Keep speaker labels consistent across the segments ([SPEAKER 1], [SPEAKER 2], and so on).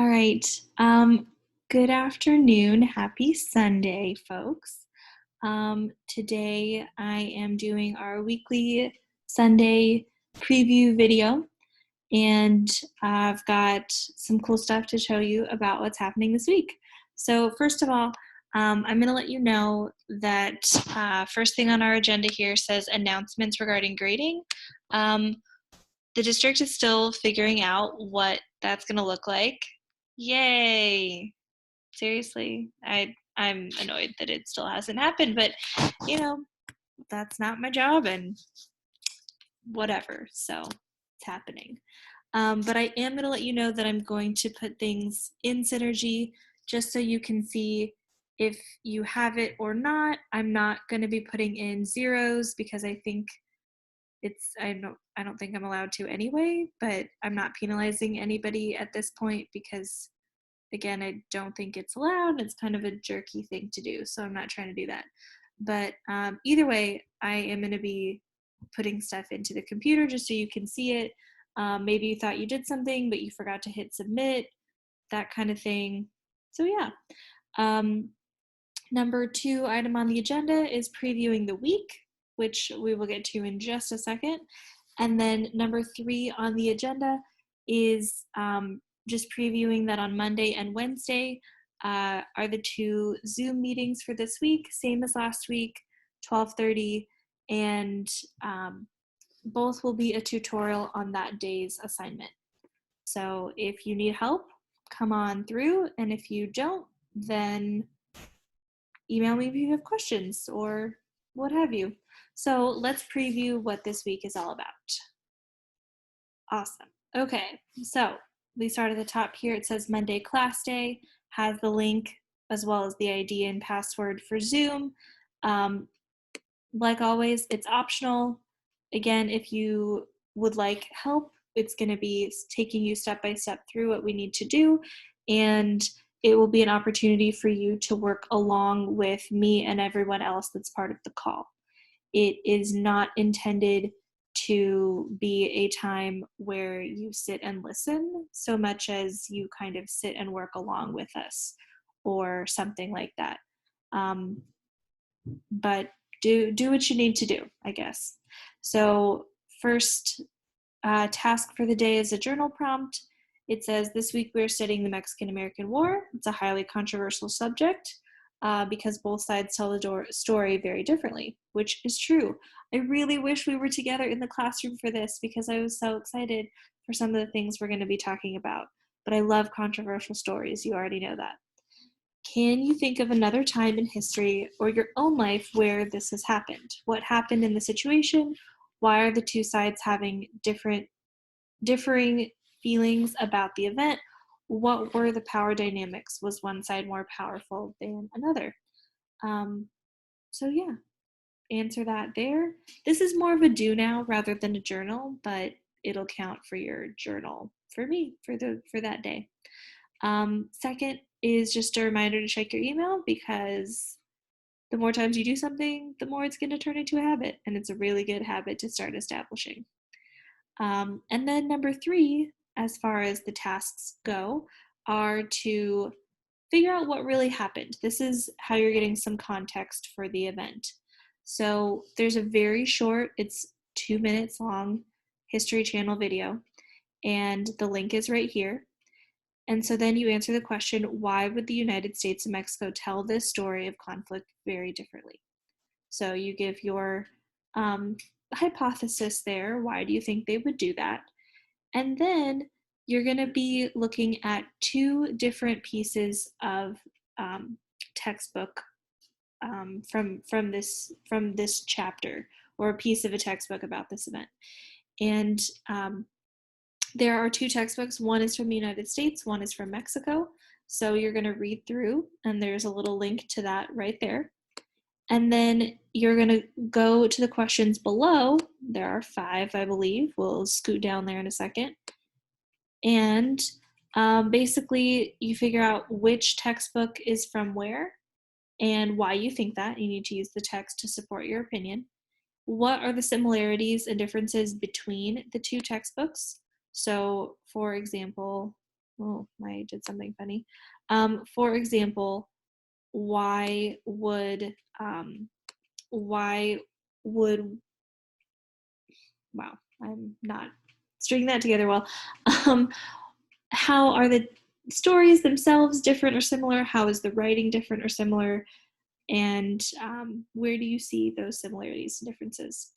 [SPEAKER 1] All right. Good afternoon. Happy Sunday, folks. Today I am doing our weekly Sunday preview video, and I've got some cool stuff to show you about what's happening this week. So, first of all, I'm going to let you know that first thing on our agenda here says announcements regarding grading. The district is still figuring out what that's going to look like. Yay! Seriously, I'm annoyed that it still hasn't happened, but you know, that's not my job and whatever. So it's happening. But I am going to let you know that I'm going to put things in Synergy just so you can see if you have it or not. I'm not going to be putting in zeros because I think I don't think I'm allowed to anyway, but I'm not penalizing anybody at this point because again, I don't think it's allowed. It's kind of a jerky thing to do, so I'm not trying to do that. But either way, I am going to be putting stuff into the computer just so you can see it. Maybe you thought you did something, but you forgot to hit submit, that kind of thing. So yeah. Number 2 item on the agenda is previewing the week, which we will get to in just a second. And then number 3 on the agenda is just previewing that on Monday and Wednesday are the 2 Zoom meetings for this week, same as last week, 12:30, and both will be a tutorial on that day's assignment. So if you need help, come on through, and if you don't, then email me if you have questions or what have you. So let's preview what this week is all about. Awesome. Okay, so we start at the top here. It says Monday class day, has the link as well as the ID and password for Zoom. Like always, it's optional. Again, if you would like help, it's going to be taking you step by step through what we need to do, and it will be an opportunity for you to work along with me and everyone else that's part of the call. It is not intended to be a time where you sit and listen so much as you kind of sit and work along with us or something like that. But do what you need to do, I guess. So first task for the day is a journal prompt. It says, this week we're studying the Mexican-American War. It's a highly controversial subject because both sides tell the story very differently, which is true. I really wish we were together in the classroom for this because I was so excited for some of the things we're going to be talking about. But I love controversial stories. You already know that. Can you think of another time in history or your own life where this has happened? What happened in the situation? Why are the two sides having differing feelings about the event? What were the power dynamics? Was one side more powerful than another? So yeah, answer that there. This is more of a do now rather than a journal, but it'll count for your journal for me for that day. Second is just a reminder to check your email because the more times you do something, the more it's going to turn into a habit, and it's a really good habit to start establishing. And then number 3, as far as the tasks go, are to figure out what really happened. This is how you're getting some context for the event. So there's a very short, it's 2 minutes long, History Channel video, and the link is right here. And so then you answer the question, why would the United States and Mexico tell this story of conflict very differently? So you give your hypothesis there. Why do you think they would do that? And then you're going to be looking at 2 different pieces of textbook from this chapter, or a piece of a textbook about this event. And there are 2 textbooks. One is from the United States, one is from Mexico. So you're going to read through, and there's a little link to that right there. And then you're going to go to the questions below. There are 5, I believe. We'll scoot down there in a second. And basically, you figure out which textbook is from where and why you think that. You need to use the text to support your opinion. What are the similarities and differences between the 2 textbooks? So, for example, Oh, I did something funny. For example, why would why would wow, I'm not stringing that together well. Um, how are the stories themselves different or similar? How is the writing different or similar? And where do you see those similarities and differences?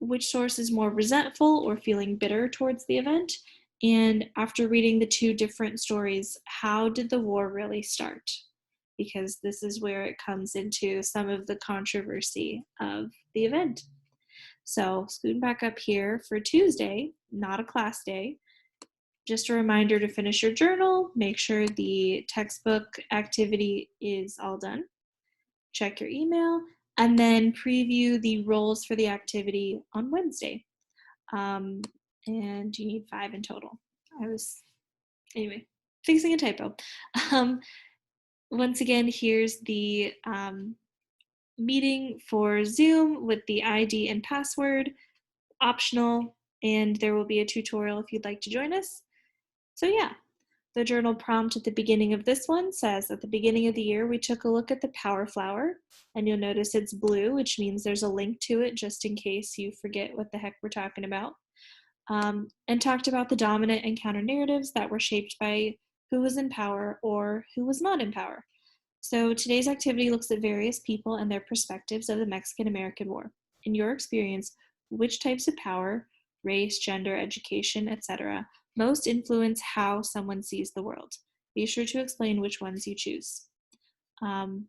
[SPEAKER 1] Which source is more resentful or feeling bitter towards the event? And after reading the two different stories, how did the war really start? Because this is where it comes into some of the controversy of the event. So, scooting back up here for Tuesday, not a class day, just a reminder to finish your journal, make sure the textbook activity is all done, check your email, and then preview the roles for the activity on Wednesday. And you need 5 in total. Anyway, fixing a typo. Um, Once again, here's the meeting for Zoom with the ID and password, optional, and there will be a tutorial if you'd like to join us. So yeah, the journal prompt at the beginning of this one says, at the beginning of the year, we took a look at the power flower, and you'll notice it's blue, which means there's a link to it just in case you forget what the heck we're talking about. And talked about the dominant and counter narratives that were shaped by who was in power or who was not in power. So today's activity looks at various people and their perspectives of the Mexican-American War. In your experience, which types of power, race, gender, education, etc., most influence how someone sees the world? Be sure to explain which ones you choose. Um,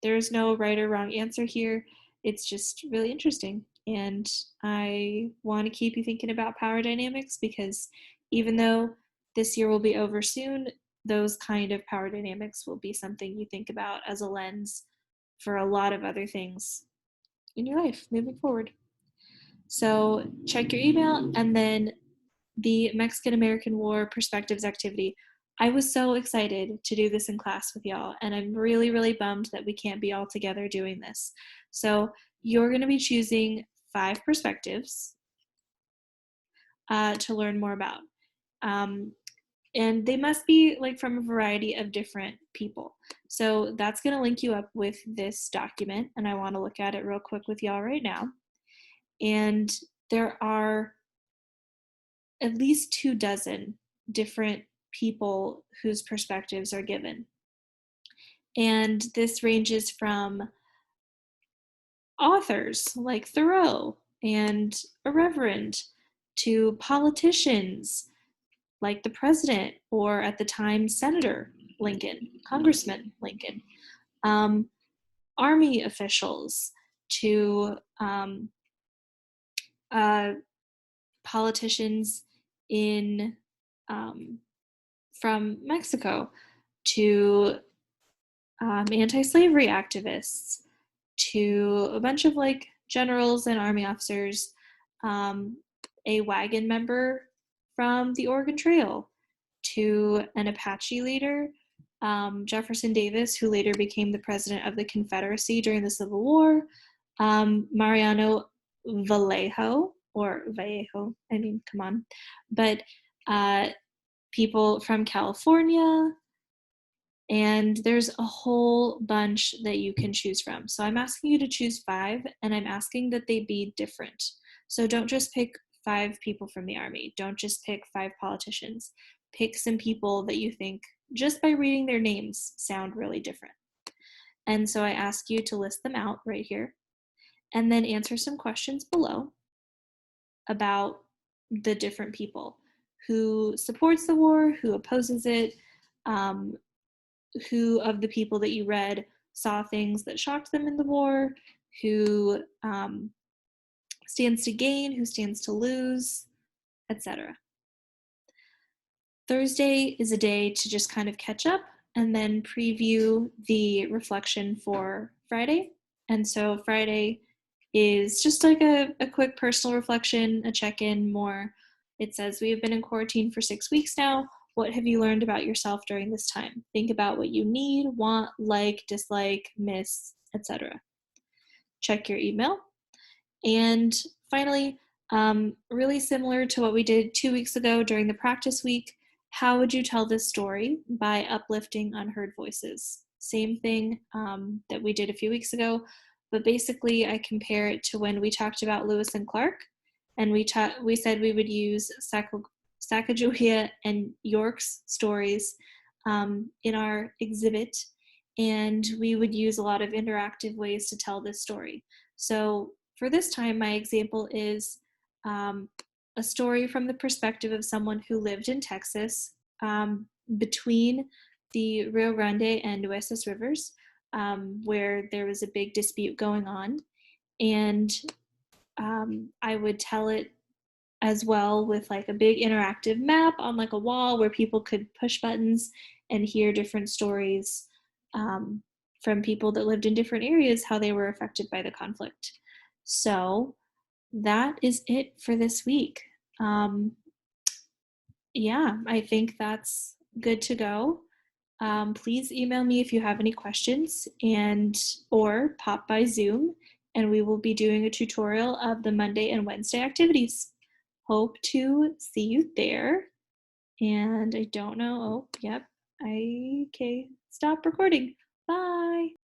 [SPEAKER 1] there is no right or wrong answer here. It's just really interesting. And I want to keep you thinking about power dynamics because even though this year will be over soon, those kind of power dynamics will be something you think about as a lens for a lot of other things in your life moving forward. So check your email, and then the Mexican American War Perspectives activity. I was so excited to do this in class with y'all, and I'm really, really bummed that we can't be all together doing this. So you're going to be choosing 5 perspectives to learn more about. And they must be like from a variety of different people. So that's going to link you up with this document, and I want to look at it real quick with y'all right now. And there are at least 24 different people whose perspectives are given. And this ranges from authors like Thoreau and a reverend to politicians like the president or at the time Senator Lincoln, Congressman Lincoln, army officials to uh, politicians in from Mexico to anti-slavery activists to a bunch of like generals and army officers, a wagon member from the Oregon Trail to an Apache leader, Jefferson Davis, who later became the president of the Confederacy during the Civil War, Mariano Vallejo, or Vallejo, I mean, come on, but people from California, and there's a whole bunch that you can choose from. So I'm asking you to choose 5, and I'm asking that they be different. So don't just pick 5 people from the Army. Don't just pick 5 politicians. Pick some people that you think, just by reading their names, sound really different. And so I ask you to list them out right here, and then answer some questions below about the different people. Who supports the war, who opposes it, who of the people that you read saw things that shocked them in the war, who stands to gain, who stands to lose, etc. Thursday is a day to just kind of catch up and then preview the reflection for Friday. And so Friday is just like a quick personal reflection, a check-in more. It says, we have been in quarantine for 6 weeks now. What have you learned about yourself during this time? Think about what you need, want, like, dislike, miss, etc. Check your email. And finally, really similar to what we did 2 weeks ago during the practice week, How would you tell this story? By uplifting unheard voices. Same thing that we did a few weeks ago, but basically I compare it to when we talked about Lewis and Clark, and we said we would use Sacagawea and York's stories in our exhibit, and we would use a lot of interactive ways to tell this story. So for this time, my example is um, a story from the perspective of someone who lived in Texas between the Rio Grande and Nueces rivers, where there was a big dispute going on. And I would tell it as well with like a big interactive map on like a wall where people could push buttons and hear different stories um, from people that lived in different areas, how they were affected by the conflict. So that is it for this week. Um, yeah, I think that's good to go. Please email me if you have any questions and or pop by Zoom, and we will be doing a tutorial of the Monday and Wednesday activities. Hope to see you there. And I don't know. Oh, yep. Okay, stop recording. Bye.